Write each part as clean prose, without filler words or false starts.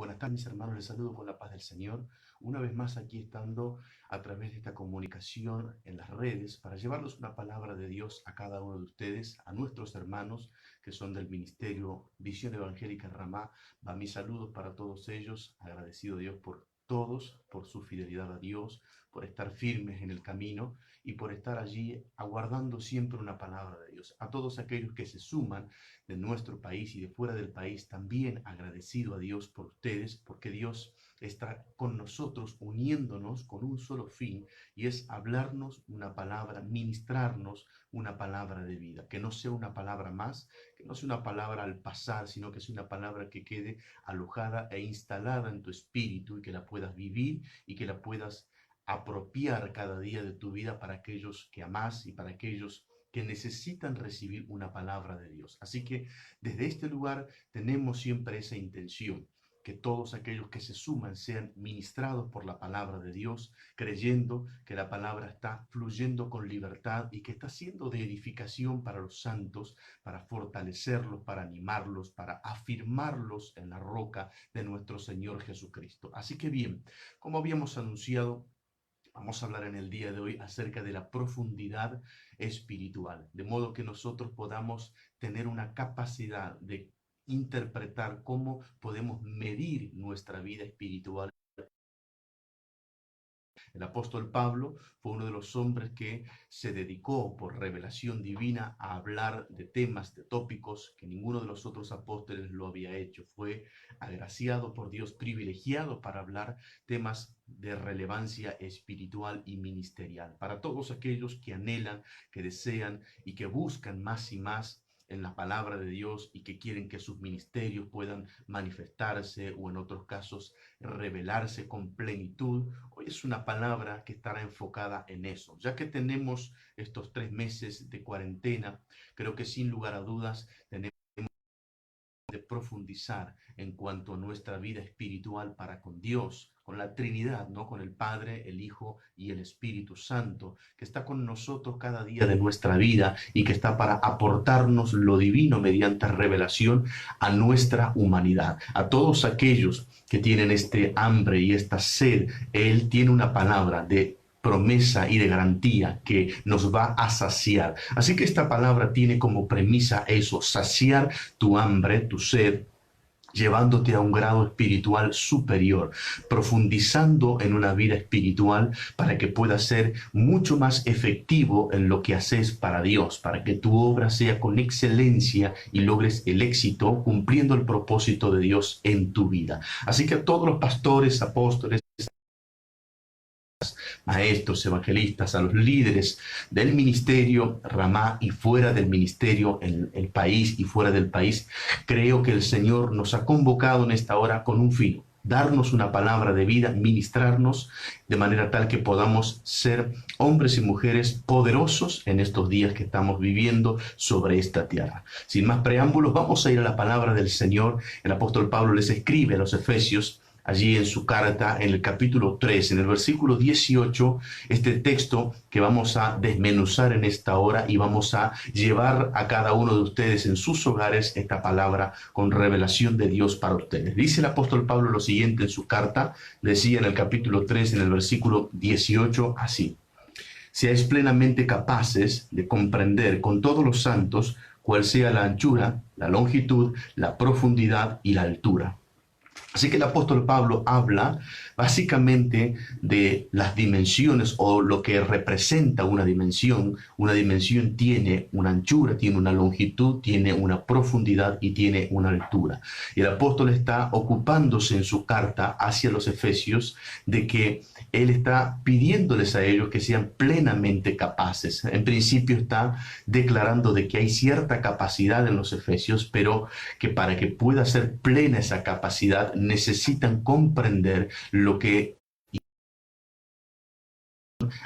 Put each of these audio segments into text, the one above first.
Buenas tardes, mis hermanos, les saludo con la paz del Señor. Una vez más aquí estando a través de esta comunicación en las redes para llevarles una palabra de Dios a cada uno de ustedes, a nuestros hermanos que son del Ministerio Visión Evangélica Ramá. Va mis saludos para todos ellos, agradecido a Dios por todos, por su fidelidad a Dios, por estar firmes en el camino y por estar allí aguardando siempre una palabra de Dios. A todos aquellos que se suman de nuestro país y de fuera del país, también agradecido a Dios por ustedes, porque Dios está con nosotros, uniéndonos con un solo fin, y es hablarnos una palabra, ministrarnos una palabra de vida, que no sea una palabra más, que no sea una palabra al pasar, sino que sea una palabra que quede alojada e instalada en tu espíritu y que la puedas vivir y que la puedas apropiar cada día de tu vida para aquellos que amás y para aquellos que necesitan recibir una palabra de Dios. Así que desde este lugar tenemos siempre esa intención, que todos aquellos que se suman sean ministrados por la palabra de Dios, creyendo que la palabra está fluyendo con libertad y que está siendo de edificación para los santos, para fortalecerlos, para animarlos, para afirmarlos en la roca de nuestro Señor Jesucristo. Así que bien, como habíamos anunciado, vamos a hablar en el día de hoy acerca de la profundidad espiritual, de modo que nosotros podamos tener una capacidad de interpretar cómo podemos medir nuestra vida espiritual. El apóstol Pablo fue uno de los hombres que se dedicó por revelación divina a hablar de temas, de tópicos que ninguno de los otros apóstoles lo había hecho. Fue agraciado por Dios, privilegiado para hablar temas de relevancia espiritual y ministerial. Para todos aquellos que anhelan, que desean y que buscan más y más en la palabra de Dios y que quieren que sus ministerios puedan manifestarse o en otros casos revelarse con plenitud. Hoy es una palabra que estará enfocada en eso. Ya que tenemos estos 3 meses de cuarentena, creo que sin lugar a dudas tenemos de profundizar en cuanto a nuestra vida espiritual para con Dios, con la Trinidad, ¿no? Con el Padre, el Hijo y el Espíritu Santo, que está con nosotros cada día de nuestra vida y que está para aportarnos lo divino mediante revelación a nuestra humanidad. A todos aquellos que tienen este hambre y esta sed, Él tiene una palabra de promesa y de garantía que nos va a saciar. Así que esta palabra tiene como premisa eso, saciar tu hambre, tu sed, llevándote a un grado espiritual superior, profundizando en una vida espiritual para que puedas ser mucho más efectivo en lo que haces para Dios, para que tu obra sea con excelencia y logres el éxito cumpliendo el propósito de Dios en tu vida. Así que a todos los pastores, apóstoles, maestros, evangelistas, a los líderes del ministerio Ramá y fuera del ministerio en el país y fuera del país, creo que el Señor nos ha convocado en esta hora con un fin, darnos una palabra de vida, ministrarnos de manera tal que podamos ser hombres y mujeres poderosos en estos días que estamos viviendo sobre esta tierra. Sin más preámbulos, vamos a ir a la palabra del Señor. El apóstol Pablo les escribe a los Efesios, allí en su carta, en el capítulo 3, en el versículo 18, este texto que vamos a desmenuzar en esta hora y vamos a llevar a cada uno de ustedes en sus hogares esta palabra con revelación de Dios para ustedes. Dice el apóstol Pablo lo siguiente en su carta, decía en el capítulo 3, en el versículo 18, así: seáis plenamente capaces de comprender con todos los santos cuál sea la anchura, la longitud, la profundidad y la altura. Así que el apóstol Pablo habla básicamente de las dimensiones o lo que representa una dimensión. Una dimensión tiene una anchura, tiene una longitud, tiene una profundidad y tiene una altura. Y el apóstol está ocupándose en su carta hacia los Efesios de que él está pidiéndoles a ellos que sean plenamente capaces. En principio está declarando de que hay cierta capacidad en los Efesios, pero que para que pueda ser plena esa capacidad necesitan comprender lo que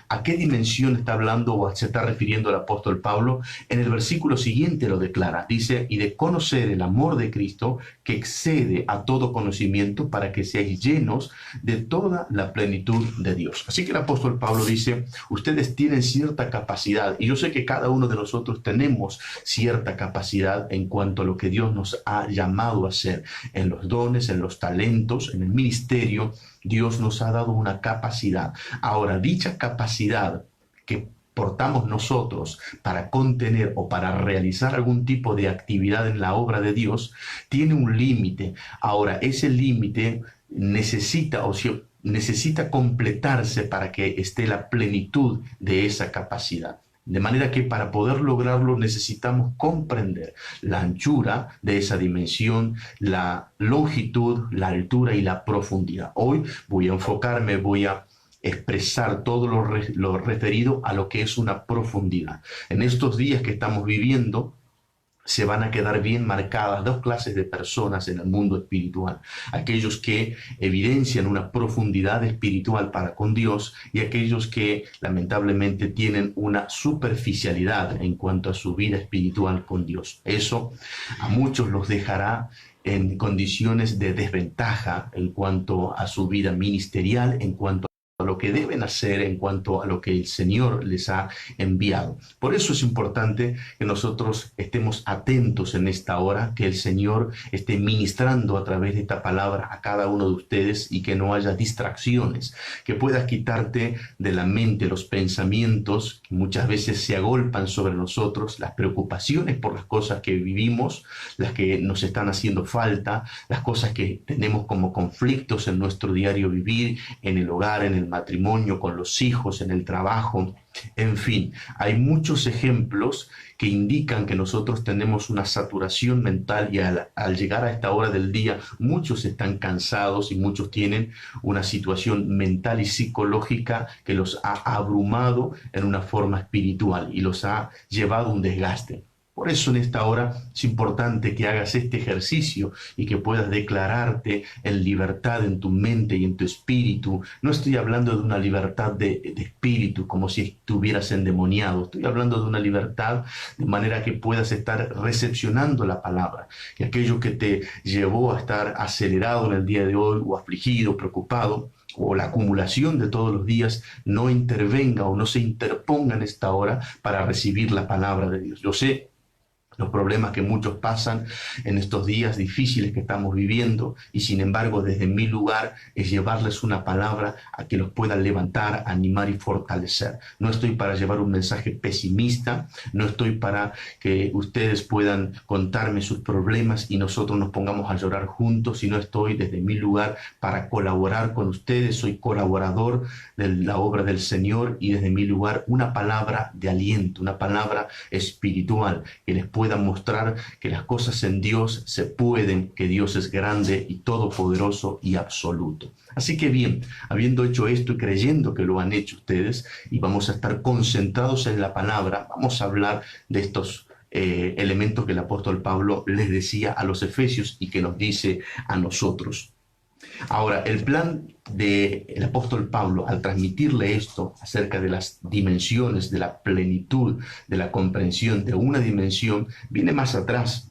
¿A qué dimensión está hablando o se está refiriendo el apóstol Pablo? En el versículo siguiente lo declara. Dice, y de conocer el amor de Cristo que excede a todo conocimiento para que seáis llenos de toda la plenitud de Dios. Así que el apóstol Pablo dice, ustedes tienen cierta capacidad, y yo sé que cada uno de nosotros tenemos cierta capacidad en cuanto a lo que Dios nos ha llamado a hacer, en los dones, en los talentos, en el ministerio. Dios nos ha dado una capacidad. Ahora, dicha capacidad que portamos nosotros para contener o para realizar algún tipo de actividad en la obra de Dios, tiene un límite. Ahora, ese límite necesita completarse para que esté la plenitud de esa capacidad. De manera que para poder lograrlo necesitamos comprender la anchura de esa dimensión, la longitud, la altura y la profundidad. Hoy voy a enfocarme, voy a expresar todo lo referido a lo que es una profundidad. En estos días que estamos viviendo, se van a quedar bien marcadas dos clases de personas en el mundo espiritual. Aquellos que evidencian una profundidad espiritual para con Dios y aquellos que lamentablemente tienen una superficialidad en cuanto a su vida espiritual con Dios. Eso a muchos los dejará en condiciones de desventaja en cuanto a su vida ministerial, en cuanto a lo que deben hacer, en cuanto a lo que el Señor les ha enviado. Por eso es importante que nosotros estemos atentos en esta hora, que el Señor esté ministrando a través de esta palabra a cada uno de ustedes y que no haya distracciones, que puedas quitarte de la mente los pensamientos que muchas veces se agolpan sobre nosotros, las preocupaciones por las cosas que vivimos, las que nos están haciendo falta, las cosas que tenemos como conflictos en nuestro diario vivir, en el hogar, en el matrimonio, con los hijos, en el trabajo. En fin, hay muchos ejemplos que indican que nosotros tenemos una saturación mental y al llegar a esta hora del día, muchos están cansados y muchos tienen una situación mental y psicológica que los ha abrumado en una forma espiritual y los ha llevado a un desgaste. Por eso en esta hora es importante que hagas este ejercicio y que puedas declararte en libertad en tu mente y en tu espíritu. No estoy hablando de una libertad de espíritu como si estuvieras endemoniado. Estoy hablando de una libertad de manera que puedas estar recepcionando la palabra. Y aquello que te llevó a estar acelerado en el día de hoy o afligido, preocupado, o la acumulación de todos los días no intervenga o no se interponga en esta hora para recibir la palabra de Dios. Yo sé los problemas que muchos pasan en estos días difíciles que estamos viviendo y sin embargo desde mi lugar es llevarles una palabra a que los pueda levantar, animar y fortalecer. No estoy para llevar un mensaje pesimista, no estoy para que ustedes puedan contarme sus problemas y nosotros nos pongamos a llorar juntos, sino estoy desde mi lugar para colaborar con ustedes. Soy colaborador de la obra del Señor y desde mi lugar una palabra de aliento, una palabra espiritual que les pueda mostrar que las cosas en Dios se pueden, que Dios es grande y todopoderoso y absoluto. Así que bien, habiendo hecho esto y creyendo que lo han hecho ustedes y vamos a estar concentrados en la palabra, vamos a hablar de estos elementos que el apóstol Pablo les decía a los efesios y que nos dice a nosotros. Ahora, el plan del apóstol Pablo al transmitirle esto acerca de las dimensiones, de la plenitud, de la comprensión de una dimensión, viene más atrás.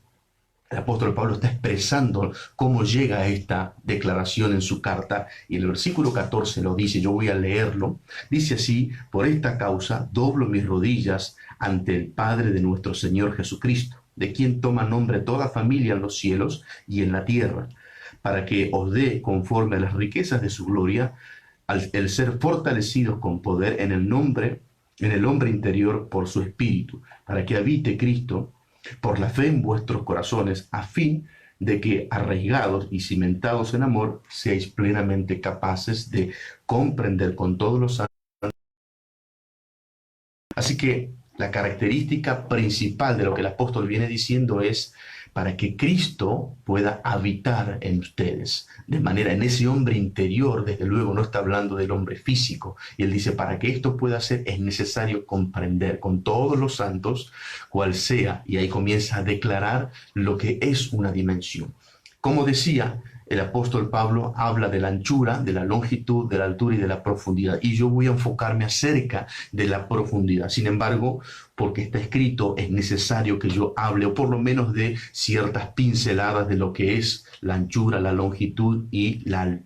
El apóstol Pablo está expresando cómo llega a esta declaración en su carta y el versículo 14 lo dice, yo voy a leerlo, dice así, por esta causa doblo mis rodillas ante el Padre de nuestro Señor Jesucristo, de quien toma nombre toda familia en los cielos y en la tierra, para que os dé conforme a las riquezas de su gloria, el ser fortalecidos con poder en el hombre interior por su espíritu, para que habite Cristo por la fe en vuestros corazones, a fin de que arraigados y cimentados en amor, seáis plenamente capaces de comprender con todos los santos. Así que la característica principal de lo que el apóstol viene diciendo es para que Cristo pueda habitar en ustedes. De manera, en ese hombre interior, desde luego no está hablando del hombre físico. Y él dice, para que esto pueda ser, es necesario comprender con todos los santos cuál sea. Y ahí comienza a declarar lo que es una dimensión. Como decía, el apóstol Pablo habla de la anchura, de la longitud, de la altura y de la profundidad. Y yo voy a enfocarme acerca de la profundidad. Sin embargo, porque está escrito, es necesario que yo hable, o por lo menos de ciertas pinceladas de lo que es la anchura, la longitud y la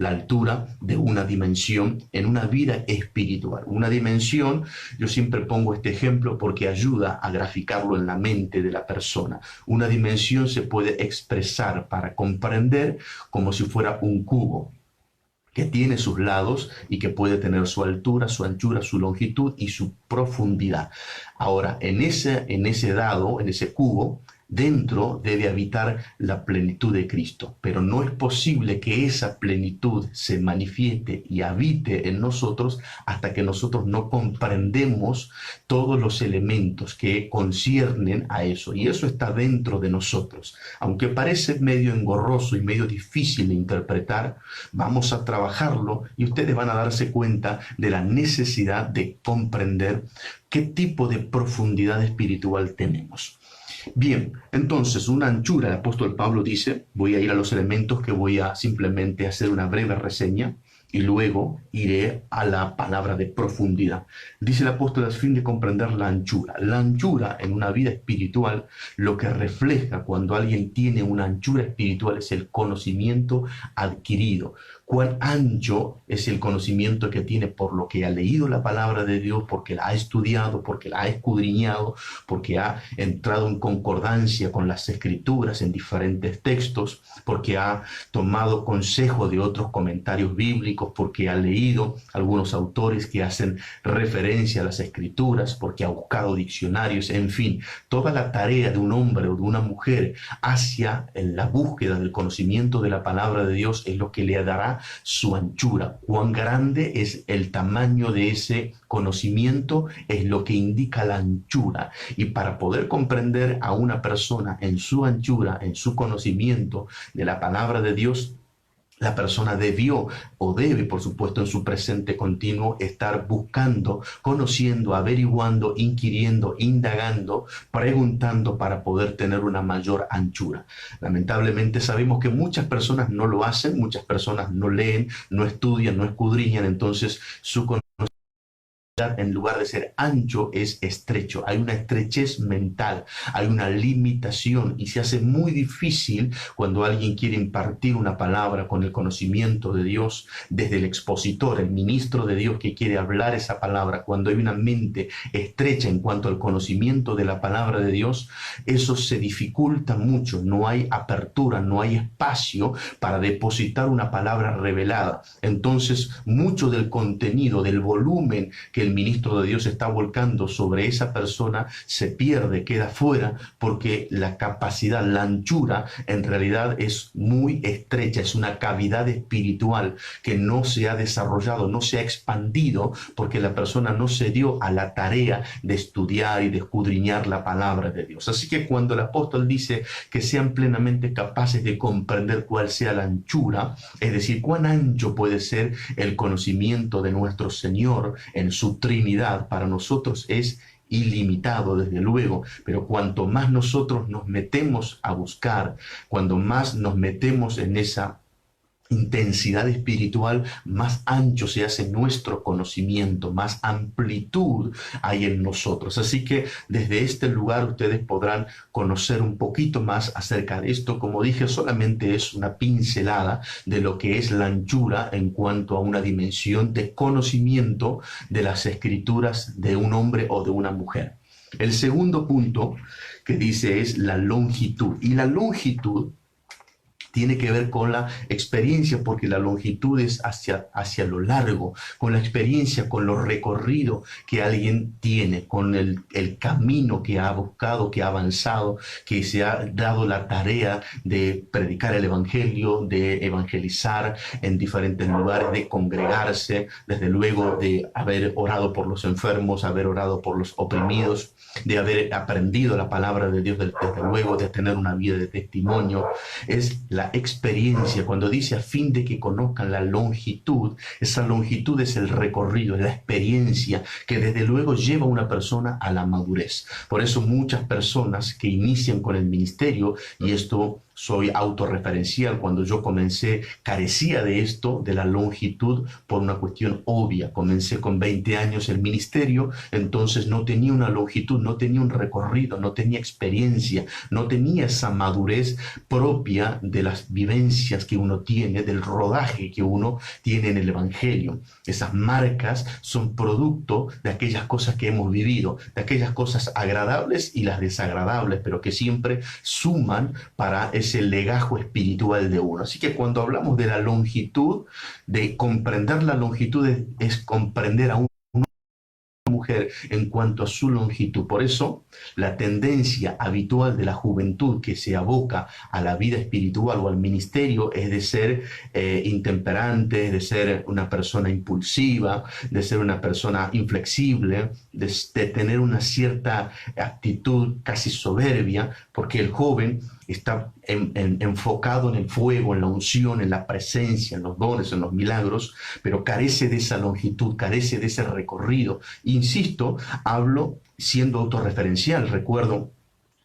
altura de una dimensión en una vida espiritual. Una dimensión, yo siempre pongo este ejemplo porque ayuda a graficarlo en la mente de la persona. Una dimensión se puede expresar para comprender como si fuera un cubo que tiene sus lados y que puede tener su altura, su anchura, su longitud y su profundidad. Ahora, en ese dado, en ese cubo, dentro debe habitar la plenitud de Cristo, pero no es posible que esa plenitud se manifieste y habite en nosotros hasta que nosotros no comprendemos todos los elementos que conciernen a eso, y eso está dentro de nosotros. Aunque parece medio engorroso y medio difícil de interpretar, vamos a trabajarlo y ustedes van a darse cuenta de la necesidad de comprender qué tipo de profundidad espiritual tenemos. Bien, entonces una anchura, el apóstol Pablo dice, voy a ir a los elementos que voy a simplemente hacer una breve reseña y luego iré a la palabra de profundidad. Dice el apóstol a fin de comprender la anchura. La anchura en una vida espiritual, lo que refleja cuando alguien tiene una anchura espiritual es el conocimiento adquirido. Cuán ancho es el conocimiento que tiene por lo que ha leído la palabra de Dios, porque la ha estudiado, porque la ha escudriñado, porque ha entrado en concordancia con las escrituras en diferentes textos, porque ha tomado consejo de otros comentarios bíblicos, porque ha leído algunos autores que hacen referencia a las escrituras, porque ha buscado diccionarios, en fin, toda la tarea de un hombre o de una mujer hacia la búsqueda del conocimiento de la palabra de Dios es lo que le dará su anchura. Cuán grande es el tamaño de ese conocimiento es lo que indica la anchura. Y para poder comprender a una persona en su anchura, en su conocimiento de la palabra de Dios, la persona debió o debe, por supuesto, en su presente continuo, estar buscando, conociendo, averiguando, inquiriendo, indagando, preguntando para poder tener una mayor anchura. Lamentablemente sabemos que muchas personas no lo hacen, muchas personas no leen, no estudian, no escudriñan, entonces su conocimiento en lugar de ser ancho es estrecho. Hay una estrechez mental, hay una limitación y se hace muy difícil cuando alguien quiere impartir una palabra con el conocimiento de Dios desde el expositor, el ministro de Dios que quiere hablar esa palabra. Cuando hay una mente estrecha en cuanto al conocimiento de la palabra de Dios, eso se dificulta mucho. No hay apertura, no hay espacio para depositar una palabra revelada. Entonces, mucho del contenido, del volumen que el ministro de Dios está volcando sobre esa persona se pierde, queda fuera, porque la capacidad, la anchura, en realidad es muy estrecha, es una cavidad espiritual que no se ha desarrollado, no se ha expandido, porque la persona no se dio a la tarea de estudiar y de escudriñar la palabra de Dios. Así que cuando el apóstol dice que sean plenamente capaces de comprender cuál sea la anchura, es decir, cuán ancho puede ser el conocimiento de nuestro Señor en su Trinidad, para nosotros es ilimitado, desde luego, pero cuanto más nosotros nos metemos a buscar, cuando más nos metemos en esa intensidad espiritual, más ancho se hace nuestro conocimiento, más amplitud hay en nosotros. Así que desde este lugar ustedes podrán conocer un poquito más acerca de esto. Como dije, solamente es una pincelada de lo que es la anchura en cuanto a una dimensión de conocimiento de las escrituras de un hombre o de una mujer. El segundo punto que dice es la longitud. Y la longitud tiene que ver con la experiencia, porque la longitud es hacia lo largo, con la experiencia, con lo recorrido que alguien tiene, con el camino que ha buscado, que ha avanzado, que se ha dado la tarea de predicar el evangelio, de evangelizar en diferentes lugares, de congregarse, desde luego de haber orado por los enfermos, haber orado por los oprimidos, de haber aprendido la palabra de Dios, desde luego de tener una vida de testimonio. Es la experiencia. Cuando dice a fin de que conozcan la longitud, esa longitud es el recorrido, es la experiencia que desde luego lleva a una persona a la madurez. Por eso muchas personas que inician con el ministerio, y esto soy autorreferencial. Cuando yo comencé, carecía de esto, de la longitud, por una cuestión obvia. Comencé con 20 años el ministerio, entonces no tenía una longitud, no tenía un recorrido, no tenía experiencia, no tenía esa madurez propia de las vivencias que uno tiene, del rodaje que uno tiene en el Evangelio. Esas marcas son producto de aquellas cosas que hemos vivido, de aquellas cosas agradables y las desagradables, pero que siempre suman para ese legajo espiritual de uno. Así que cuando hablamos de la longitud, de comprender la longitud, es comprender a mujer en cuanto a su longitud. Por eso, la tendencia habitual de la juventud que se aboca a la vida espiritual o al ministerio es de ser intemperante, de ser una persona impulsiva, de ser una persona inflexible, de tener una cierta actitud casi soberbia, porque el joven está enfocado en el fuego, en la unción, en la presencia, en los dones, en los milagros, pero carece de esa longitud, carece de ese recorrido. Insisto, hablo siendo autorreferencial. Recuerdo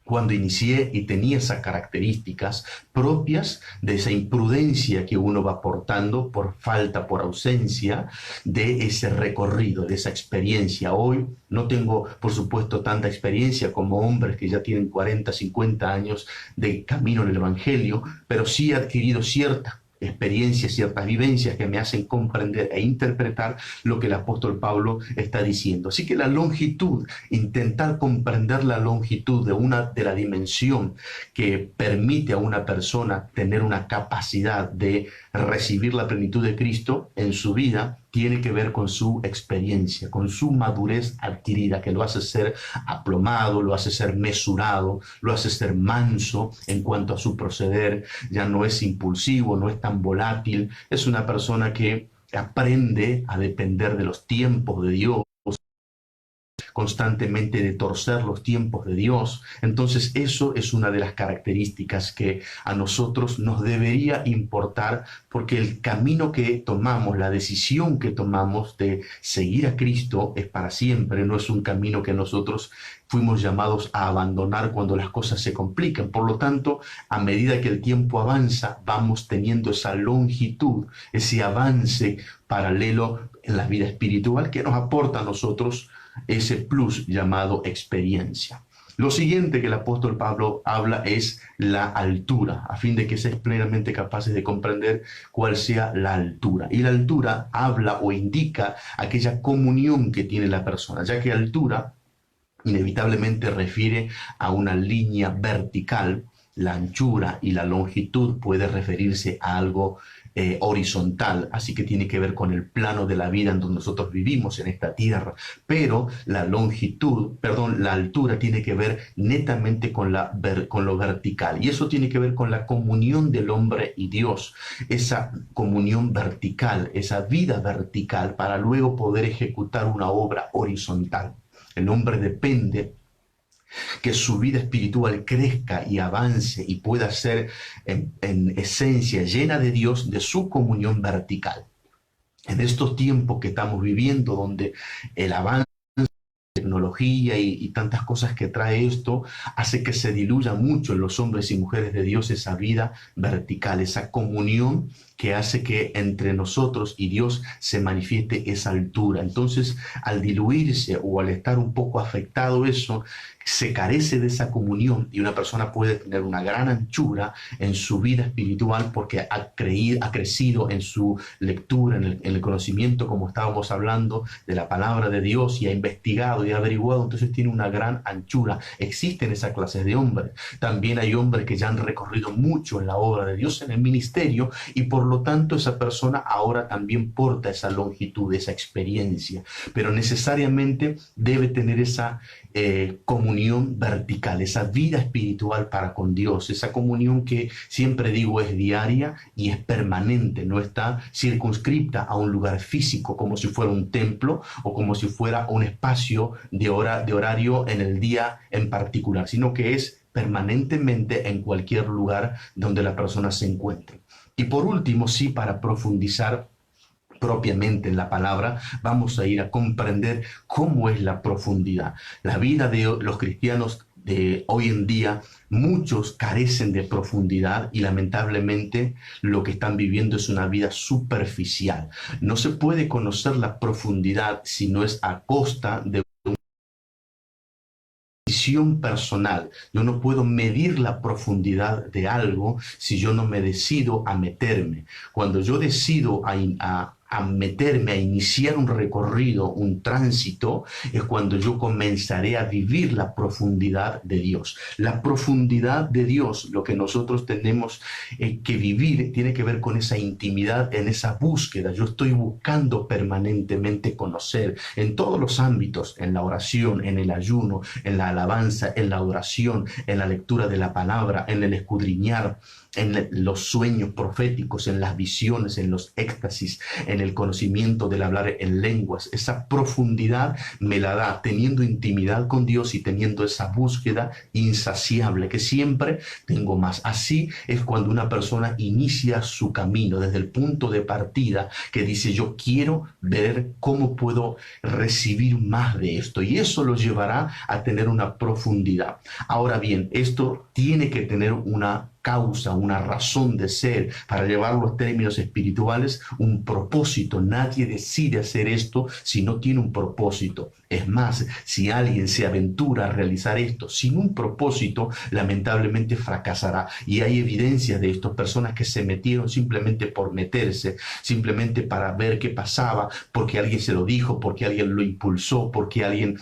cuando inicié y tenía esas características propias de esa imprudencia que uno va portando por falta, por ausencia de ese recorrido, de esa experiencia. Hoy no tengo, por supuesto, tanta experiencia como hombres que ya tienen 40, 50 años de camino en el Evangelio, pero sí he adquirido cierta experiencias, ciertas vivencias que me hacen comprender e interpretar lo que el apóstol Pablo está diciendo. Así que la longitud, intentar comprender la longitud de la dimensión que permite a una persona tener una capacidad de recibir la plenitud de Cristo en su vida, tiene que ver con su experiencia, con su madurez adquirida, que lo hace ser aplomado, lo hace ser mesurado, lo hace ser manso en cuanto a su proceder. Ya no es impulsivo, no es tan volátil, es una persona que aprende a depender de los tiempos de Dios, constantemente de torcer los tiempos de Dios. Entonces eso es una de las características que a nosotros nos debería importar, porque el camino que tomamos, la decisión que tomamos de seguir a Cristo es para siempre, no es un camino que nosotros fuimos llamados a abandonar cuando las cosas se complican. Por lo tanto, a medida que el tiempo avanza, vamos teniendo esa longitud, ese avance paralelo en la vida espiritual que nos aporta a nosotros ese plus llamado experiencia. Lo siguiente que el apóstol Pablo habla es la altura, a fin de que seas plenamente capaces de comprender cuál sea la altura. Y la altura habla o indica aquella comunión que tiene la persona, ya que altura inevitablemente refiere a una línea vertical. La anchura y la longitud puede referirse a algo horizontal, así que tiene que ver con el plano de la vida en donde nosotros vivimos en esta tierra, pero la la altura tiene que ver netamente con lo vertical, y eso tiene que ver con la comunión del hombre y Dios, esa comunión vertical, esa vida vertical para luego poder ejecutar una obra horizontal. El hombre depende que su vida espiritual crezca y avance y pueda ser en esencia llena de Dios, de su comunión vertical. En estos tiempos que estamos viviendo, donde el avance tecnología y tantas cosas que trae esto, hace que se diluya mucho en los hombres y mujeres de Dios esa vida vertical, esa comunión que hace que entre nosotros y Dios se manifieste esa altura. Entonces, al diluirse o al estar un poco afectado eso, se carece de esa comunión y una persona puede tener una gran anchura en su vida espiritual porque ha crecido en su lectura, en el conocimiento, como estábamos hablando, de la palabra de Dios, y ha investigado y ha averiguado, entonces tiene una gran anchura. Existen esas clases de hombres. También hay hombres que ya han recorrido mucho en la obra de Dios, en el ministerio, y por lo tanto esa persona ahora también porta esa longitud, esa experiencia, pero necesariamente debe tener esa comunión vertical, esa vida espiritual para con Dios, esa comunión que siempre digo es diaria y es permanente, no está circunscripta a un lugar físico como si fuera un templo o como si fuera un espacio de horario en el día en particular, sino que es permanentemente en cualquier lugar donde la persona se encuentre. Y por último, sí, para profundizar propiamente en la palabra, vamos a ir a comprender cómo es la profundidad. La vida de los cristianos hoy en día muchos carecen de profundidad y lamentablemente lo que están viviendo es una vida superficial. No se puede conocer la profundidad si no es a costa de decisión personal. Yo no puedo medir la profundidad de algo si yo no me decido a meterme. Cuando yo decido a meterme, a iniciar un recorrido, un tránsito, es cuando yo comenzaré a vivir la profundidad de Dios. La profundidad de Dios, lo que nosotros tenemos que vivir, tiene que ver con esa intimidad, en esa búsqueda. Yo estoy buscando permanentemente conocer en todos los ámbitos, en la oración, en el ayuno, en la alabanza, en la adoración, en la lectura de la palabra, en el escudriñar, en los sueños proféticos, en las visiones, en los éxtasis, en el conocimiento del hablar en lenguas. Esa profundidad me la da teniendo intimidad con Dios y teniendo esa búsqueda insaciable, que siempre tengo más. Así es cuando una persona inicia su camino desde el punto de partida que dice: yo quiero ver cómo puedo recibir más de esto, y eso lo llevará a tener una profundidad. Ahora bien, esto tiene que tener una causa, una razón de ser, para llevarlo a términos espirituales, un propósito. Nadie decide hacer esto si no tiene un propósito. Es más, si alguien se aventura a realizar esto sin un propósito, lamentablemente fracasará. Y hay evidencia de esto, personas que se metieron simplemente por meterse, simplemente para ver qué pasaba, porque alguien se lo dijo, porque alguien lo impulsó, porque alguien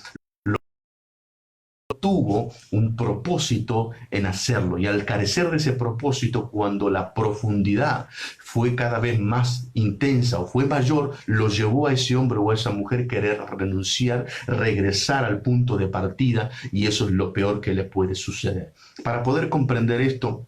tuvo un propósito en hacerlo, y al carecer de ese propósito, cuando la profundidad fue cada vez más intensa o fue mayor, lo llevó a ese hombre o a esa mujer querer renunciar, regresar al punto de partida, y eso es lo peor que le puede suceder. Para poder comprender esto,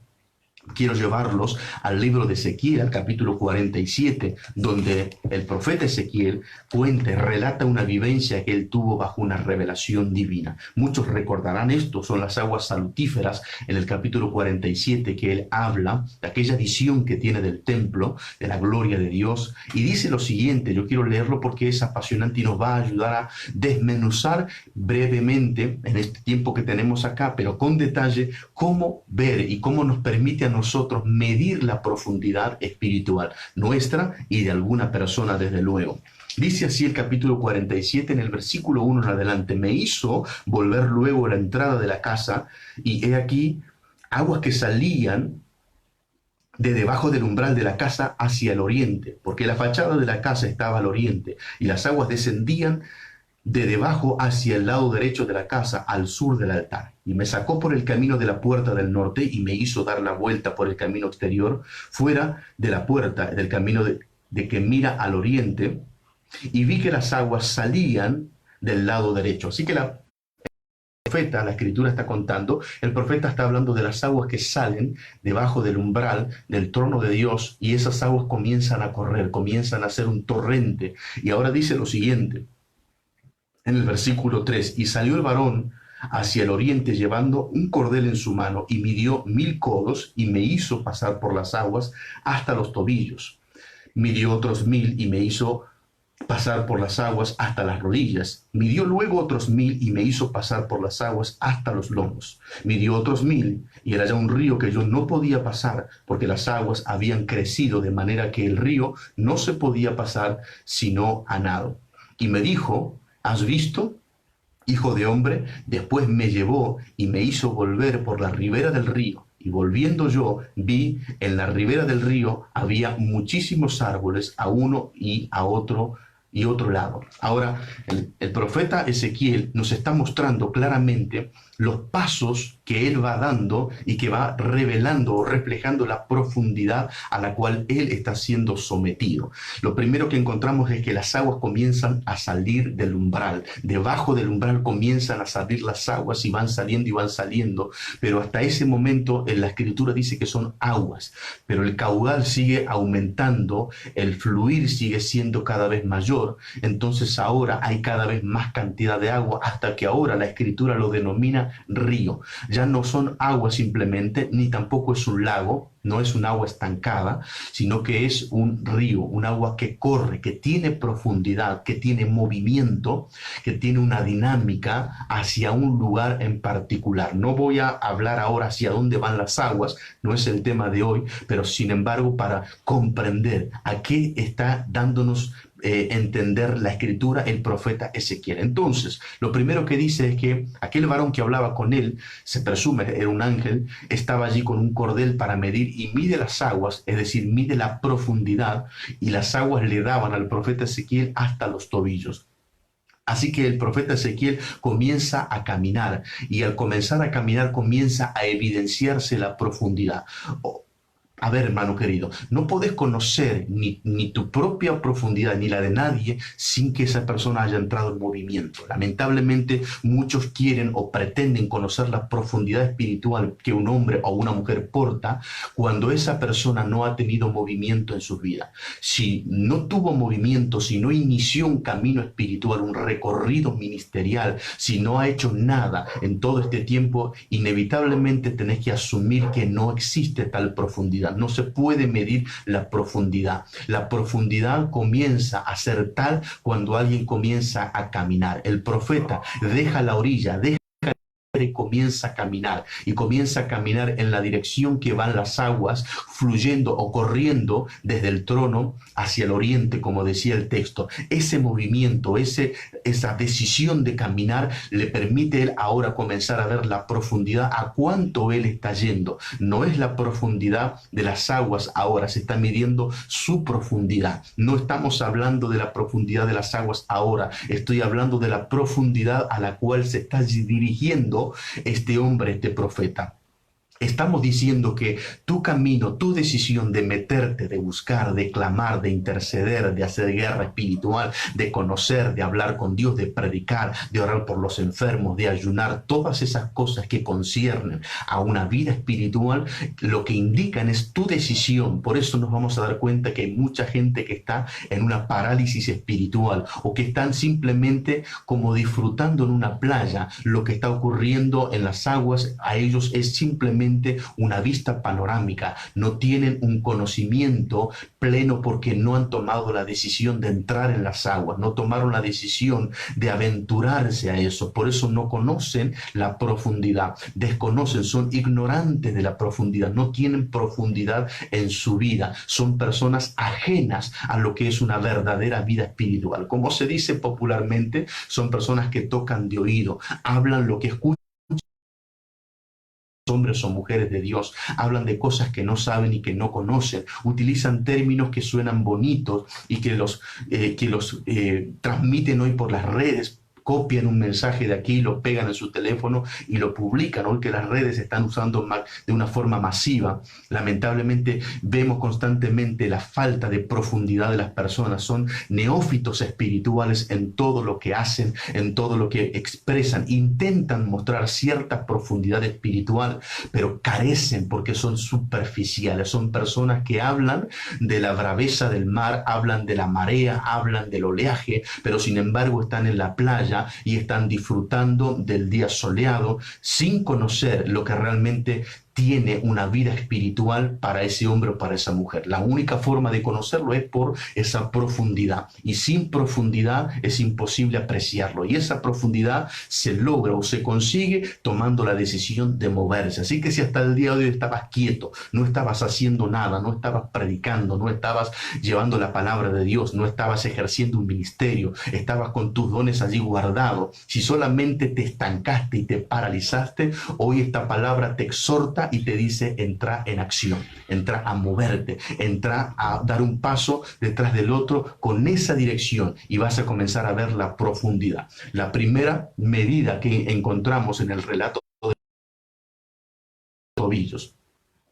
quiero llevarlos al libro de Ezequiel, al capítulo 47, donde el profeta Ezequiel cuenta y relata una vivencia que él tuvo bajo una revelación divina. Muchos recordarán esto, son las aguas salutíferas en el capítulo 47, que él habla de aquella visión que tiene del templo, de la gloria de Dios, y dice lo siguiente. Yo quiero leerlo porque es apasionante y nos va a ayudar a desmenuzar brevemente en este tiempo que tenemos acá, pero con detalle, cómo ver y cómo nos permite a nosotros medir la profundidad espiritual nuestra y de alguna persona, desde luego. Dice así el capítulo 47 en el versículo 1 en adelante: me hizo volver luego a la entrada de la casa, y he aquí aguas que salían de debajo del umbral de la casa hacia el oriente, porque la fachada de la casa estaba al oriente, y las aguas descendían de debajo hacia el lado derecho de la casa, al sur del altar. Y me sacó por el camino de la puerta del norte y me hizo dar la vuelta por el camino exterior, fuera de la puerta del camino de que mira al oriente, y vi que las aguas salían del lado derecho. Así que la escritura está contando, el profeta está hablando de las aguas que salen debajo del umbral del trono de Dios, y esas aguas comienzan a correr, comienzan a ser un torrente. Y ahora dice lo siguiente en el versículo 3: y salió el varón hacia el oriente llevando un cordel en su mano, y midió 1000 codos, y me hizo pasar por las aguas hasta los tobillos. Midió otros 1000 y me hizo pasar por las aguas hasta las rodillas. Midió luego otros 1000 y me hizo pasar por las aguas hasta los lomos. Midió otros 1000 y era ya un río que yo no podía pasar, porque las aguas habían crecido de manera que el río no se podía pasar sino a nado. Y me dijo: ¿has visto, hijo de hombre? Después me llevó y me hizo volver por la ribera del río. Y volviendo yo, vi en la ribera del río había muchísimos árboles, a uno y a otro y otro lado. Ahora, el profeta Ezequiel nos está mostrando claramente los pasos que él va dando y que va revelando o reflejando la profundidad a la cual él está siendo sometido. Lo primero que encontramos es que las aguas comienzan a salir del umbral. Debajo del umbral comienzan a salir las aguas y van saliendo, pero hasta ese momento en la escritura dice que son aguas, pero el caudal sigue aumentando, el fluir sigue siendo cada vez mayor. Entonces ahora hay cada vez más cantidad de agua, hasta que ahora la escritura lo denomina río. Ya no son aguas simplemente, ni tampoco es un lago, no es un agua estancada, sino que es un río, un agua que corre, que tiene profundidad, que tiene movimiento, que tiene una dinámica hacia un lugar en particular. No voy a hablar ahora hacia dónde van las aguas, no es el tema de hoy, pero sin embargo para comprender a qué está dándonos entender la escritura el profeta Ezequiel. Entonces, lo primero que dice es que aquel varón que hablaba con él, se presume era un ángel, estaba allí con un cordel para medir y mide las aguas, es decir, mide la profundidad, y las aguas le daban al profeta Ezequiel hasta los tobillos. Así que el profeta Ezequiel comienza a caminar, y al comenzar a caminar comienza a evidenciarse la profundidad. A ver, hermano querido, no podés conocer ni tu propia profundidad ni la de nadie sin que esa persona haya entrado en movimiento. Lamentablemente, muchos quieren o pretenden conocer la profundidad espiritual que un hombre o una mujer porta cuando esa persona no ha tenido movimiento en su vida. Si no tuvo movimiento, si no inició un camino espiritual, un recorrido ministerial, si no ha hecho nada en todo este tiempo, inevitablemente tenés que asumir que no existe tal profundidad. No se puede medir la profundidad. La profundidad comienza a ser tal cuando alguien comienza a caminar. El profeta deja la orilla, comienza a caminar, y comienza a caminar en la dirección que van las aguas, fluyendo o corriendo desde el trono hacia el oriente, como decía el texto. Ese movimiento, esa decisión de caminar le permite a él ahora comenzar a ver la profundidad, a cuánto él está yendo. No es la profundidad de las aguas ahora, se está midiendo su profundidad. No estamos hablando de la profundidad de las aguas ahora, estoy hablando de la profundidad a la cual se está dirigiendo este hombre, este profeta. Estamos diciendo que tu camino, tu decisión de meterte, de buscar, de clamar, de interceder, de hacer guerra espiritual, de conocer, de hablar con Dios, de predicar, de orar por los enfermos, de ayunar, todas esas cosas que conciernen a una vida espiritual, lo que indican es tu decisión. Por eso nos vamos a dar cuenta que hay mucha gente que está en una parálisis espiritual, o que están simplemente como disfrutando en una playa lo que está ocurriendo en las aguas. A ellos es simplemente una vista panorámica, no tienen un conocimiento pleno porque no han tomado la decisión de entrar en las aguas, no tomaron la decisión de aventurarse a eso, por eso no conocen la profundidad, desconocen, son ignorantes de la profundidad, no tienen profundidad en su vida, son personas ajenas a lo que es una verdadera vida espiritual. Como se dice popularmente, son personas que tocan de oído, hablan lo que escuchan, hombres o mujeres de Dios, hablan de cosas que no saben y que no conocen, utilizan términos que suenan bonitos y que los transmiten hoy por las redes. Copian un mensaje de aquí, lo pegan en su teléfono y lo publican. Hoy que las redes se están usando de una forma masiva, lamentablemente vemos constantemente la falta de profundidad de las personas. Son neófitos espirituales en todo lo que hacen, en todo lo que expresan. Intentan mostrar cierta profundidad espiritual, pero carecen porque son superficiales. Son personas que hablan de la braveza del mar, hablan de la marea, hablan del oleaje, pero sin embargo están en la playa y están disfrutando del día soleado sin conocer lo que realmente tiene una vida espiritual para ese hombre o para esa mujer. La única forma de conocerlo es por esa profundidad, y sin profundidad es imposible apreciarlo, y esa profundidad se logra o se consigue tomando la decisión de moverse. Así que si hasta el día de hoy estabas quieto, no estabas haciendo nada, no estabas predicando, no estabas llevando la palabra de Dios, no estabas ejerciendo un ministerio, estabas con tus dones allí guardados, si solamente te estancaste y te paralizaste, hoy esta palabra te exhorta y te dice: entra en acción, entra a moverte, entra a dar un paso detrás del otro con esa dirección, y vas a comenzar a ver la profundidad. La primera medida que encontramos en el relato de tobillos,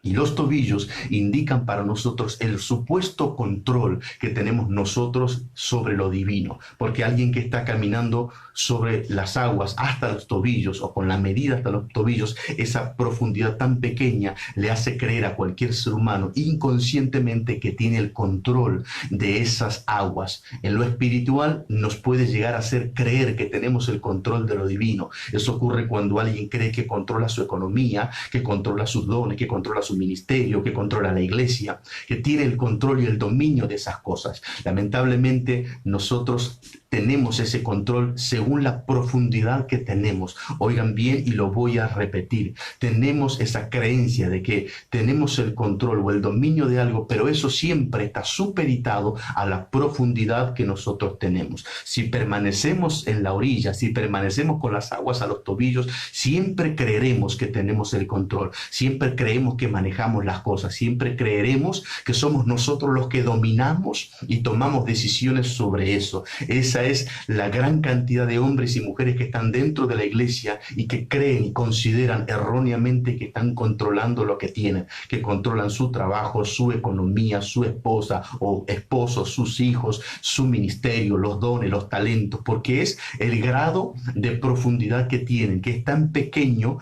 Y los tobillos indican para nosotros el supuesto control que tenemos nosotros sobre lo divino. Porque alguien que está caminando sobre las aguas hasta los tobillos o con la medida hasta los tobillos, esa profundidad tan pequeña le hace creer a cualquier ser humano inconscientemente que tiene el control de esas aguas. En lo espiritual nos puede llegar a hacer creer que tenemos el control de lo divino. Eso ocurre cuando alguien cree que controla su economía, que controla sus dones, que controla su ministerio, que controla la iglesia, que tiene el control y el dominio de esas cosas. Lamentablemente nosotros tenemos ese control según la profundidad que tenemos. Oigan bien, y lo voy a repetir. Tenemos esa creencia de que tenemos el control o el dominio de algo, pero eso siempre está supeditado a la profundidad que nosotros tenemos. Si permanecemos en la orilla, si permanecemos con las aguas a los tobillos, siempre creeremos que tenemos el control, siempre creemos que manejamos las cosas, siempre creeremos que somos nosotros los que dominamos y tomamos decisiones sobre eso. Esa es la gran cantidad de hombres y mujeres que están dentro de la iglesia y que creen y consideran erróneamente que están controlando lo que tienen, que controlan su trabajo, su economía, su esposa o esposo, sus hijos, su ministerio, los dones, los talentos, porque es el grado de profundidad que tienen, que es tan pequeño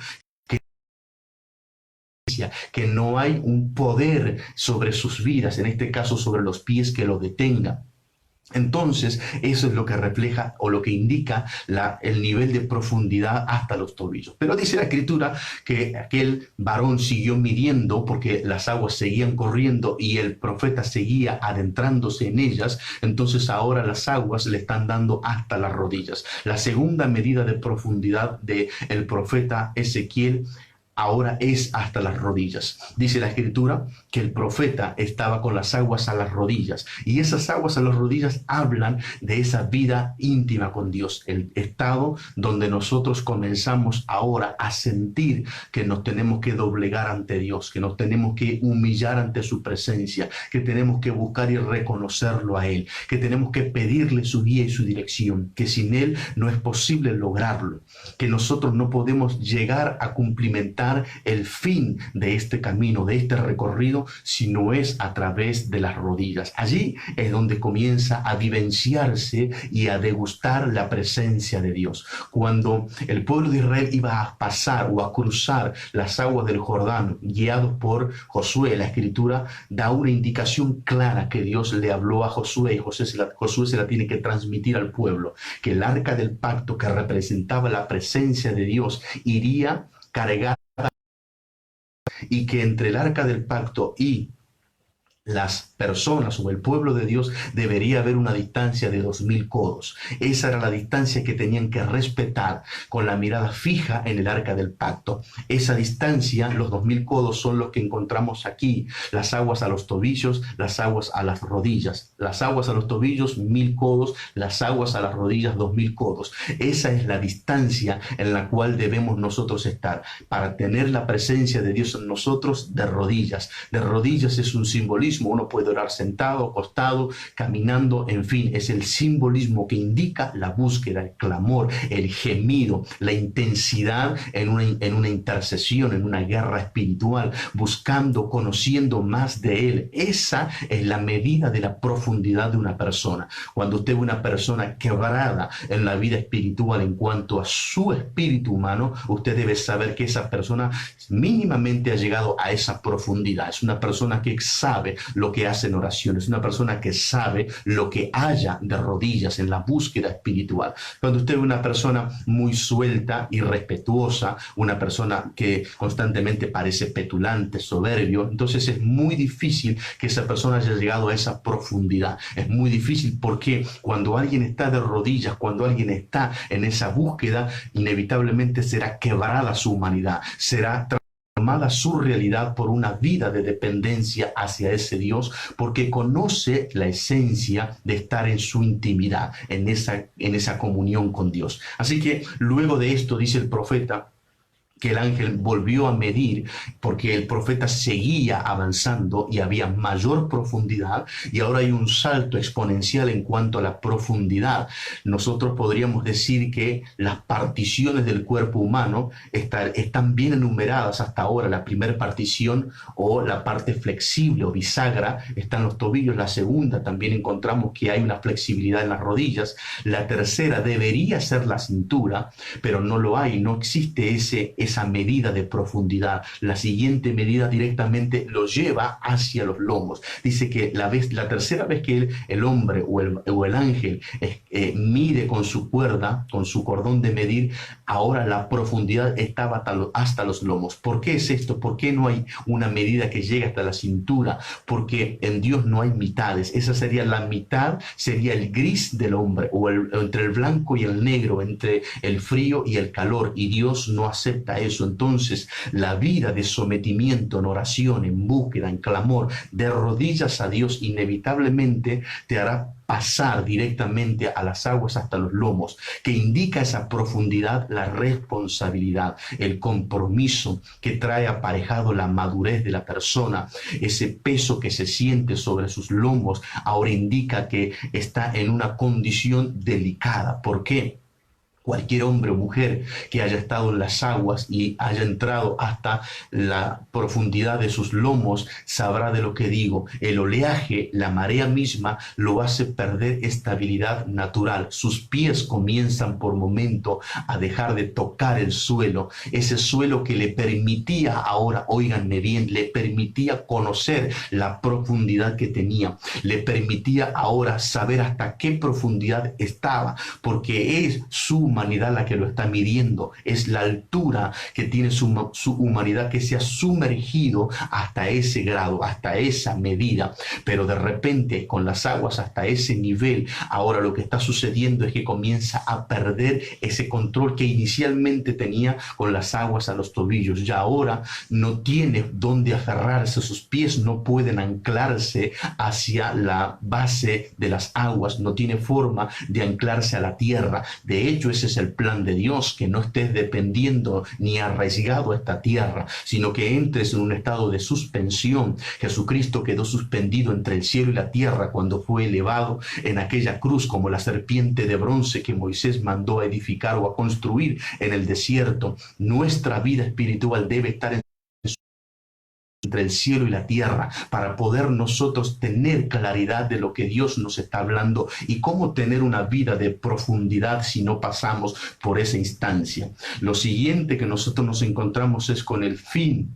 que no hay un poder sobre sus vidas, en este caso sobre los pies, que lo detenga. Entonces, eso es lo que refleja o lo que indica el nivel de profundidad hasta los tobillos. Pero dice la Escritura que aquel varón siguió midiendo porque las aguas seguían corriendo y el profeta seguía adentrándose en ellas. Entonces ahora las aguas le están dando hasta las rodillas. La segunda medida de profundidad del profeta Ezequiel ahora es hasta las rodillas. Dice la Escritura que el profeta estaba con las aguas a las rodillas, y esas aguas a las rodillas hablan de esa vida íntima con Dios, el estado donde nosotros comenzamos ahora a sentir que nos tenemos que doblegar ante Dios, que nos tenemos que humillar ante su presencia, que tenemos que buscar y reconocerlo a Él, que tenemos que pedirle su guía y su dirección, que sin Él no es posible lograrlo, que nosotros no podemos llegar a cumplimentar el fin de este camino, de este recorrido, si no es a través de las rodillas. Allí es donde comienza a vivenciarse y a degustar la presencia de Dios. Cuando el pueblo de Israel iba a pasar o a cruzar las aguas del Jordán, guiados por Josué, la Escritura da una indicación clara que Dios le habló a Josué, y Josué se la tiene que transmitir al pueblo, que el arca del pacto, que representaba la presencia de Dios, iría cargada, y que entre el arca del pacto y las personas o el pueblo de Dios debería haber una distancia de 2000 codos. Esa era la distancia que tenían que respetar con la mirada fija en el arca del pacto. Esa distancia, los 2000 codos, son los que encontramos aquí: las aguas a los tobillos, las aguas a las rodillas. Las aguas a los tobillos, 1000 codos; las aguas a las rodillas, 2000 codos. Esa es la distancia en la cual debemos nosotros estar para tener la presencia de Dios en nosotros de rodillas. De rodillas es un simbolismo. Uno puede orar sentado, acostado, caminando, en fin, es el simbolismo que indica la búsqueda, el clamor, el gemido, la intensidad en una intercesión, en una guerra espiritual, buscando, conociendo más de Él. Esa es la medida de la profundidad de una persona. Cuando usted ve una persona quebrada en la vida espiritual en cuanto a su espíritu humano, usted debe saber que esa persona mínimamente ha llegado a esa profundidad. Es una persona que sabe lo que hace en oración, es una persona que sabe lo que haya de rodillas en la búsqueda espiritual. Cuando usted ve una persona muy suelta, irrespetuosa, una persona que constantemente parece petulante, soberbio, entonces es muy difícil que esa persona haya llegado a esa profundidad. Es muy difícil porque cuando alguien está de rodillas, cuando alguien está en esa búsqueda, inevitablemente será quebrada su humanidad, será transformada su realidad por una vida de dependencia hacia ese Dios, porque conoce la esencia de estar en su intimidad, en esa comunión con Dios. Así que luego de esto, dice el profeta, que el ángel volvió a medir porque el profeta seguía avanzando y había mayor profundidad y ahora hay un salto exponencial en cuanto a la profundidad. Nosotros podríamos decir que las particiones del cuerpo humano están bien enumeradas hasta ahora. La primera partición o la parte flexible o bisagra están los tobillos. La segunda también encontramos que hay una flexibilidad en las rodillas. La tercera debería ser la cintura, pero no lo hay, no existe esa medida de profundidad. La siguiente medida directamente lo lleva hacia los lomos. Dice que la tercera vez que el hombre o el ángel mide con su cuerda, con su cordón de medir, ahora la profundidad estaba hasta los lomos. ¿Por qué es esto? ¿Por qué no hay una medida que llega hasta la cintura? Porque en Dios no hay mitades. Esa sería la mitad, sería el gris del hombre, o entre el blanco y el negro, entre el frío y el calor, y Dios no acepta eso. Entonces, la vida de sometimiento en oración, en búsqueda, en clamor, de rodillas a Dios, inevitablemente te hará pasar directamente a las aguas hasta los lomos, que indica esa profundidad, la responsabilidad, el compromiso que trae aparejado la madurez de la persona, ese peso que se siente sobre sus lomos, ahora indica que está en una condición delicada. ¿Por qué? Cualquier hombre o mujer que haya estado en las aguas y haya entrado hasta la profundidad de sus lomos sabrá de lo que digo. El oleaje, la marea misma, lo hace perder estabilidad natural. Sus pies comienzan por momento a dejar de tocar el suelo. Ese suelo que le permitía, ahora óiganme bien, le permitía conocer la profundidad que tenía. Le permitía ahora saber hasta qué profundidad estaba, porque es su humanidad la que lo está midiendo, es la altura que tiene su humanidad, que se ha sumergido hasta ese grado, hasta esa medida, pero de repente con las aguas hasta ese nivel, ahora lo que está sucediendo es que comienza a perder ese control que inicialmente tenía con las aguas a los tobillos. Ya ahora no tiene dónde aferrarse, sus pies no pueden anclarse hacia la base de las aguas, no tiene forma de anclarse a la tierra. De hecho, ese es el plan de Dios, que no estés dependiendo ni arraigado a esta tierra, sino que entres en un estado de suspensión. Jesucristo quedó suspendido entre el cielo y la tierra cuando fue elevado en aquella cruz, como la serpiente de bronce que Moisés mandó a edificar o a construir en el desierto. Nuestra vida espiritual debe estar entre el cielo y la tierra, para poder nosotros tener claridad de lo que Dios nos está hablando y cómo tener una vida de profundidad si no pasamos por esa instancia. Lo siguiente que nosotros nos encontramos es con el fin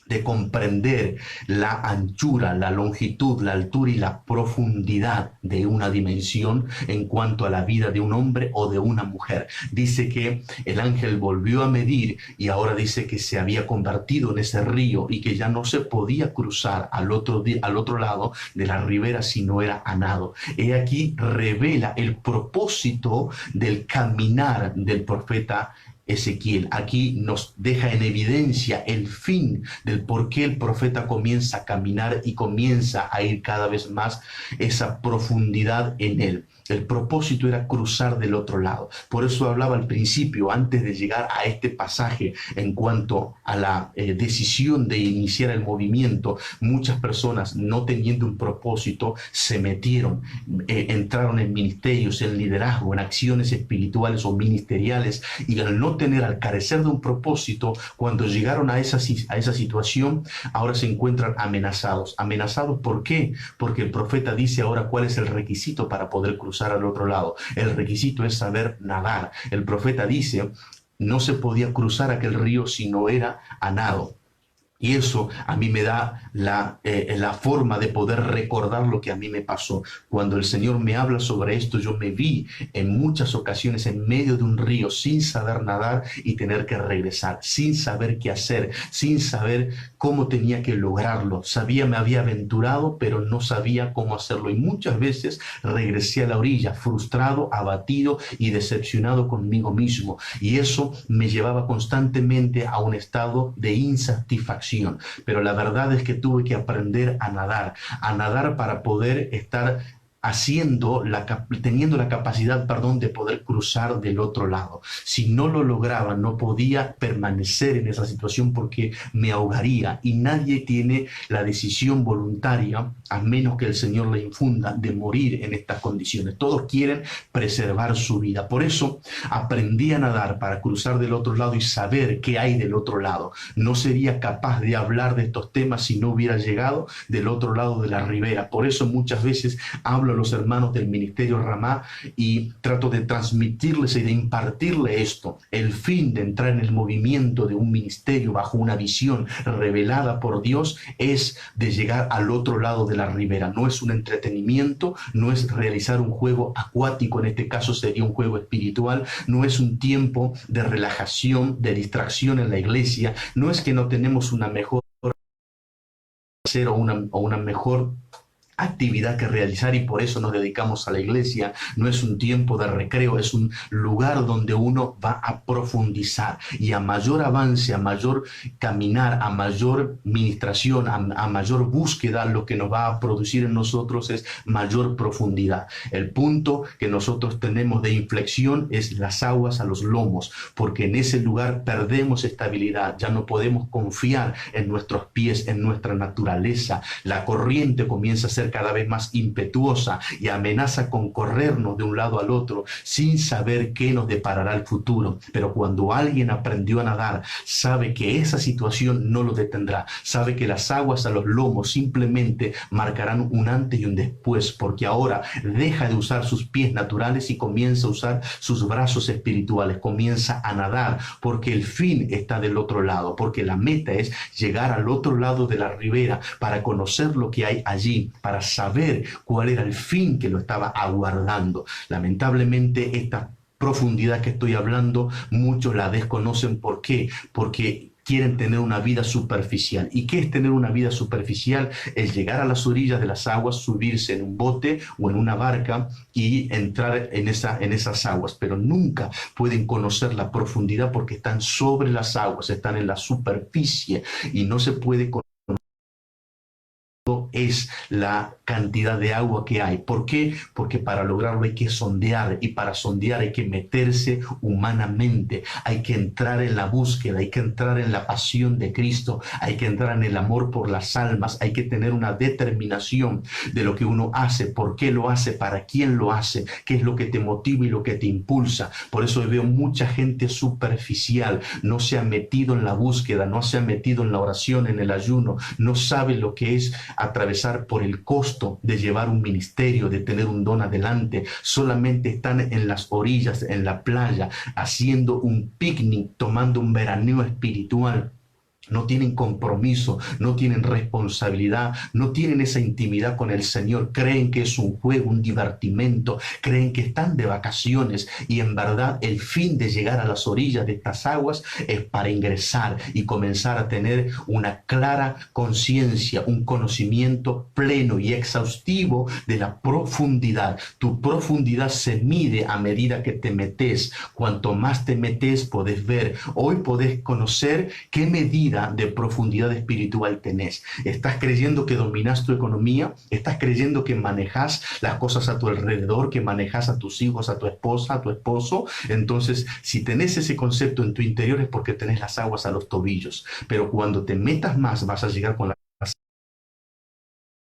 de comprender la anchura, la longitud, la altura y la profundidad de una dimensión en cuanto a la vida de un hombre o de una mujer. Dice que el ángel volvió a medir y ahora dice que se había convertido en ese río y que ya no se podía cruzar al otro lado de la ribera si no era a nado. He aquí revela el propósito del caminar del profeta Ezequiel. Aquí nos deja en evidencia el fin del por qué el profeta comienza a caminar y comienza a ir cada vez más esa profundidad en él. El propósito era cruzar del otro lado. Por eso hablaba al principio, antes de llegar a este pasaje, en cuanto a la decisión de iniciar el movimiento, muchas personas, no teniendo un propósito, se metieron, entraron en ministerios, en liderazgo, en acciones espirituales o ministeriales, y al carecer de un propósito, cuando llegaron a esa situación, ahora se encuentran amenazados. ¿Amenazados por qué? Porque el profeta dice ahora cuál es el requisito para poder cruzar al otro lado. El requisito es saber nadar. El profeta dice, no se podía cruzar aquel río si no era a nado. Y eso a mí me da la forma de poder recordar lo que a mí me pasó. Cuando el Señor me habla sobre esto, yo me vi en muchas ocasiones en medio de un río sin saber nadar y tener que regresar, sin saber qué hacer, sin saber cómo tenía que lograrlo. Me había aventurado, pero no sabía cómo hacerlo. Y muchas veces regresé a la orilla, frustrado, abatido y decepcionado conmigo mismo. Y eso me llevaba constantemente a un estado de insatisfacción. Pero la verdad es que tuve que aprender a nadar para poder estar teniendo la capacidad, perdón, de poder cruzar del otro lado. Si no lo lograba, no podía permanecer en esa situación porque me ahogaría, y nadie tiene la decisión voluntaria, a menos que el Señor le infunda, de morir en estas condiciones. Todos quieren preservar su vida. Por eso aprendí a nadar para cruzar del otro lado y saber qué hay del otro lado. No sería capaz de hablar de estos temas si no hubiera llegado del otro lado de la ribera. Por eso muchas veces hablo a los hermanos del Ministerio Ramá y trato de transmitirles y de impartirles esto. El fin de entrar en el movimiento de un ministerio bajo una visión revelada por Dios es de llegar al otro lado de la ribera. No es un entretenimiento, no es realizar un juego acuático, en este caso sería un juego espiritual, no es un tiempo de relajación, de distracción en la iglesia, no es que no tenemos una mejor o una mejor actividad que realizar y por eso nos dedicamos a la iglesia. No es un tiempo de recreo, es un lugar donde uno va a profundizar, y a mayor avance, a mayor caminar, a mayor ministración, a mayor búsqueda, lo que nos va a producir en nosotros es mayor profundidad. El punto que nosotros tenemos de inflexión es las aguas a los lomos, porque en ese lugar perdemos estabilidad, ya no podemos confiar en nuestros pies, en nuestra naturaleza. La corriente comienza a ser cada vez más impetuosa y amenaza con corrernos de un lado al otro sin saber qué nos deparará el futuro. Pero cuando alguien aprendió a nadar, sabe que esa situación no lo detendrá, sabe que las aguas a los lomos simplemente marcarán un antes y un después, porque ahora deja de usar sus pies naturales y comienza a usar sus brazos espirituales, comienza a nadar, porque el fin está del otro lado, porque la meta es llegar al otro lado de la ribera para conocer lo que hay allí, para saber cuál era el fin que lo estaba aguardando. Lamentablemente, esta profundidad que estoy hablando, muchos la desconocen. ¿Por qué? Porque quieren tener una vida superficial. ¿Y qué es tener una vida superficial? Es llegar a las orillas de las aguas, subirse en un bote o en una barca y entrar en esas aguas, pero nunca pueden conocer la profundidad porque están sobre las aguas, están en la superficie y no se puede conocer es la cantidad de agua que hay. ¿Por qué? Porque para lograrlo hay que sondear, y para sondear hay que meterse humanamente, hay que entrar en la búsqueda, hay que entrar en la pasión de Cristo, hay que entrar en el amor por las almas, hay que tener una determinación de lo que uno hace, por qué lo hace, para quién lo hace, qué es lo que te motiva y lo que te impulsa. Por eso veo mucha gente superficial, no se ha metido en la búsqueda, no se ha metido en la oración, en el ayuno, no sabe lo que es atravesar por el costo de llevar un ministerio, de tener un don adelante. Solamente están en las orillas, en la playa, haciendo un picnic, tomando un veraneo espiritual. No tienen compromiso, no tienen responsabilidad, no tienen esa intimidad con el Señor. Creen que es un juego, un divertimento, creen que están de vacaciones, y en verdad el fin de llegar a las orillas de estas aguas es para ingresar y comenzar a tener una clara conciencia, un conocimiento pleno y exhaustivo de la profundidad. Tu profundidad se mide a medida que te metes. Cuanto más te metes, podés ver. Hoy podés conocer qué medida de profundidad espiritual tenés. ¿Estás creyendo que dominás tu economía? ¿Estás creyendo que manejas las cosas a tu alrededor, que manejas a tus hijos, a tu esposa, a tu esposo? Entonces, si tenés ese concepto en tu interior es porque tenés las aguas a los tobillos. Pero cuando te metas más, vas a llegar con la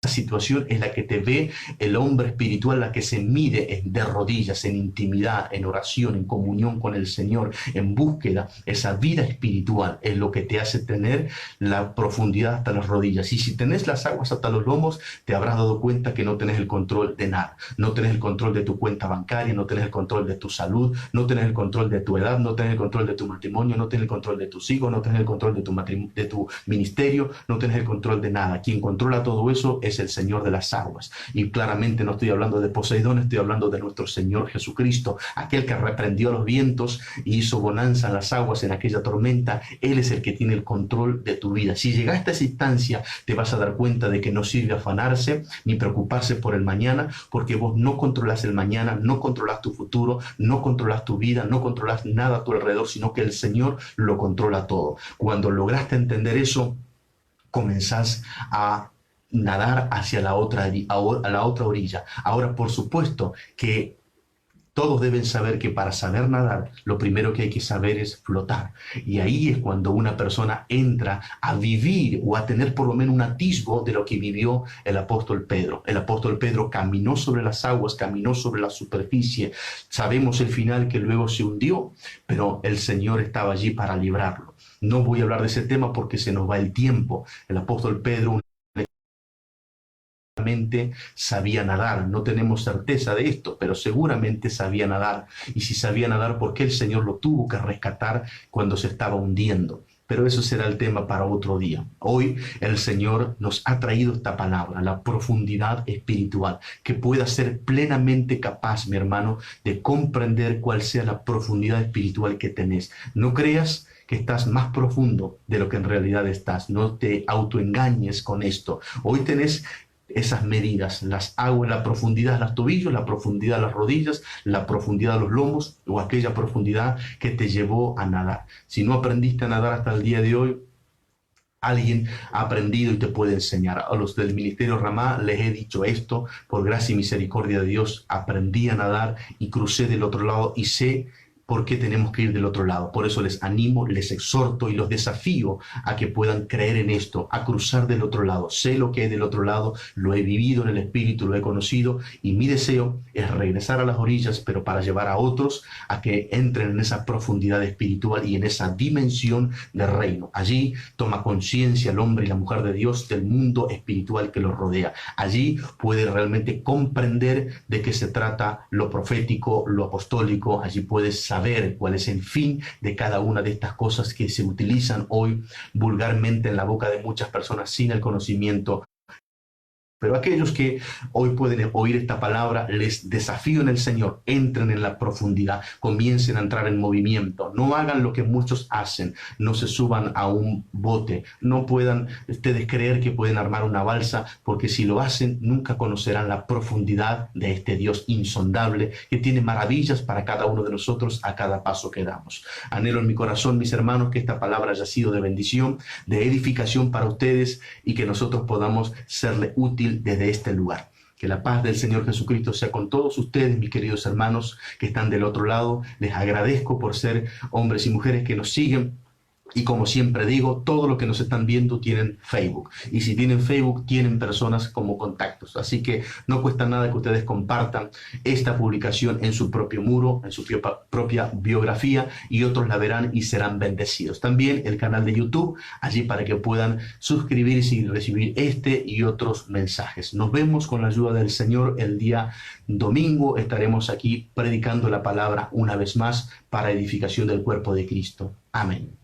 situación es la que te ve el hombre espiritual, la que se mide de rodillas, en intimidad, en oración, en comunión con el Señor, en búsqueda. Esa vida espiritual es lo que te hace tener la profundidad hasta las rodillas. Y si tenés las aguas hasta los lomos, te habrás dado cuenta que no tenés el control de nada. No tenés el control de tu cuenta bancaria, no tenés el control de tu salud, no tenés el control de tu edad, no tenés el control de tu matrimonio, no tenés el control de tus hijos, no tenés el control de tu ministerio, no tenés el control de nada. Quien controla todo eso es el Señor de las aguas. Y claramente no estoy hablando de Poseidón, estoy hablando de nuestro Señor Jesucristo, aquel que reprendió los vientos y hizo bonanza en las aguas en aquella tormenta. Él es el que tiene el control de tu vida. Si llegaste a esa instancia, te vas a dar cuenta de que no sirve afanarse ni preocuparse por el mañana, porque vos no controlas el mañana, no controlas tu futuro, no controlas tu vida, no controlas nada a tu alrededor, sino que el Señor lo controla todo. Cuando lograste entender eso, comenzás a nadar hacia a la otra orilla. Ahora, por supuesto que todos deben saber que para saber nadar, lo primero que hay que saber es flotar. Y ahí es cuando una persona entra a vivir o a tener por lo menos un atisbo de lo que vivió el apóstol Pedro. El apóstol Pedro caminó sobre las aguas, caminó sobre la superficie. Sabemos el final, que luego se hundió, pero el Señor estaba allí para librarlo. No voy a hablar de ese tema porque se nos va el tiempo. El apóstol Pedro sabía nadar. No tenemos certeza de esto, pero seguramente sabía nadar. Y si sabía nadar, ¿por qué el Señor lo tuvo que rescatar cuando se estaba hundiendo? Pero eso será el tema para otro día. Hoy el Señor nos ha traído esta palabra, la profundidad espiritual, que pueda ser plenamente capaz, mi hermano, de comprender cuál sea la profundidad espiritual que tenés. No creas que estás más profundo de lo que en realidad estás. No te autoengañes con esto. Hoy tenés esas medidas, las hago en la profundidad de los tobillos, la profundidad de las rodillas, la profundidad de los lomos o aquella profundidad que te llevó a nadar. Si no aprendiste a nadar hasta el día de hoy, alguien ha aprendido y te puede enseñar. A los del Ministerio Ramá les he dicho esto, por gracia y misericordia de Dios, aprendí a nadar y crucé del otro lado y sé por qué tenemos que ir del otro lado. Por eso les animo, les exhorto y los desafío a que puedan creer en esto, a cruzar del otro lado. Sé lo que es del otro lado, lo he vivido en el Espíritu, lo he conocido, y mi deseo es regresar a las orillas, pero para llevar a otros a que entren en esa profundidad espiritual y en esa dimensión del reino. Allí toma conciencia el hombre y la mujer de Dios del mundo espiritual que los rodea. Allí puede realmente comprender de qué se trata lo profético, lo apostólico. Allí puedes saber cuál es el fin de cada una de estas cosas que se utilizan hoy vulgarmente en la boca de muchas personas sin el conocimiento. Pero aquellos que hoy pueden oír esta palabra, les desafío en el Señor, entren en la profundidad, comiencen a entrar en movimiento, no hagan lo que muchos hacen, no se suban a un bote, no puedan ustedes creer que pueden armar una balsa, porque si lo hacen, nunca conocerán la profundidad de este Dios insondable, que tiene maravillas para cada uno de nosotros a cada paso que damos. Anhelo en mi corazón, mis hermanos, que esta palabra haya sido de bendición, de edificación para ustedes, y que nosotros podamos serle útil desde este lugar. Que la paz del Señor Jesucristo sea con todos ustedes, mis queridos hermanos que están del otro lado. Les agradezco por ser hombres y mujeres que nos siguen. Y como siempre digo, todo lo que nos están viendo tienen Facebook. Y si tienen Facebook, tienen personas como contactos. Así que no cuesta nada que ustedes compartan esta publicación en su propio muro, en su propia biografía, y otros la verán y serán bendecidos. También el canal de YouTube, allí para que puedan suscribirse y recibir este y otros mensajes. Nos vemos con la ayuda del Señor el día domingo. Estaremos aquí predicando la palabra una vez más para edificación del cuerpo de Cristo. Amén.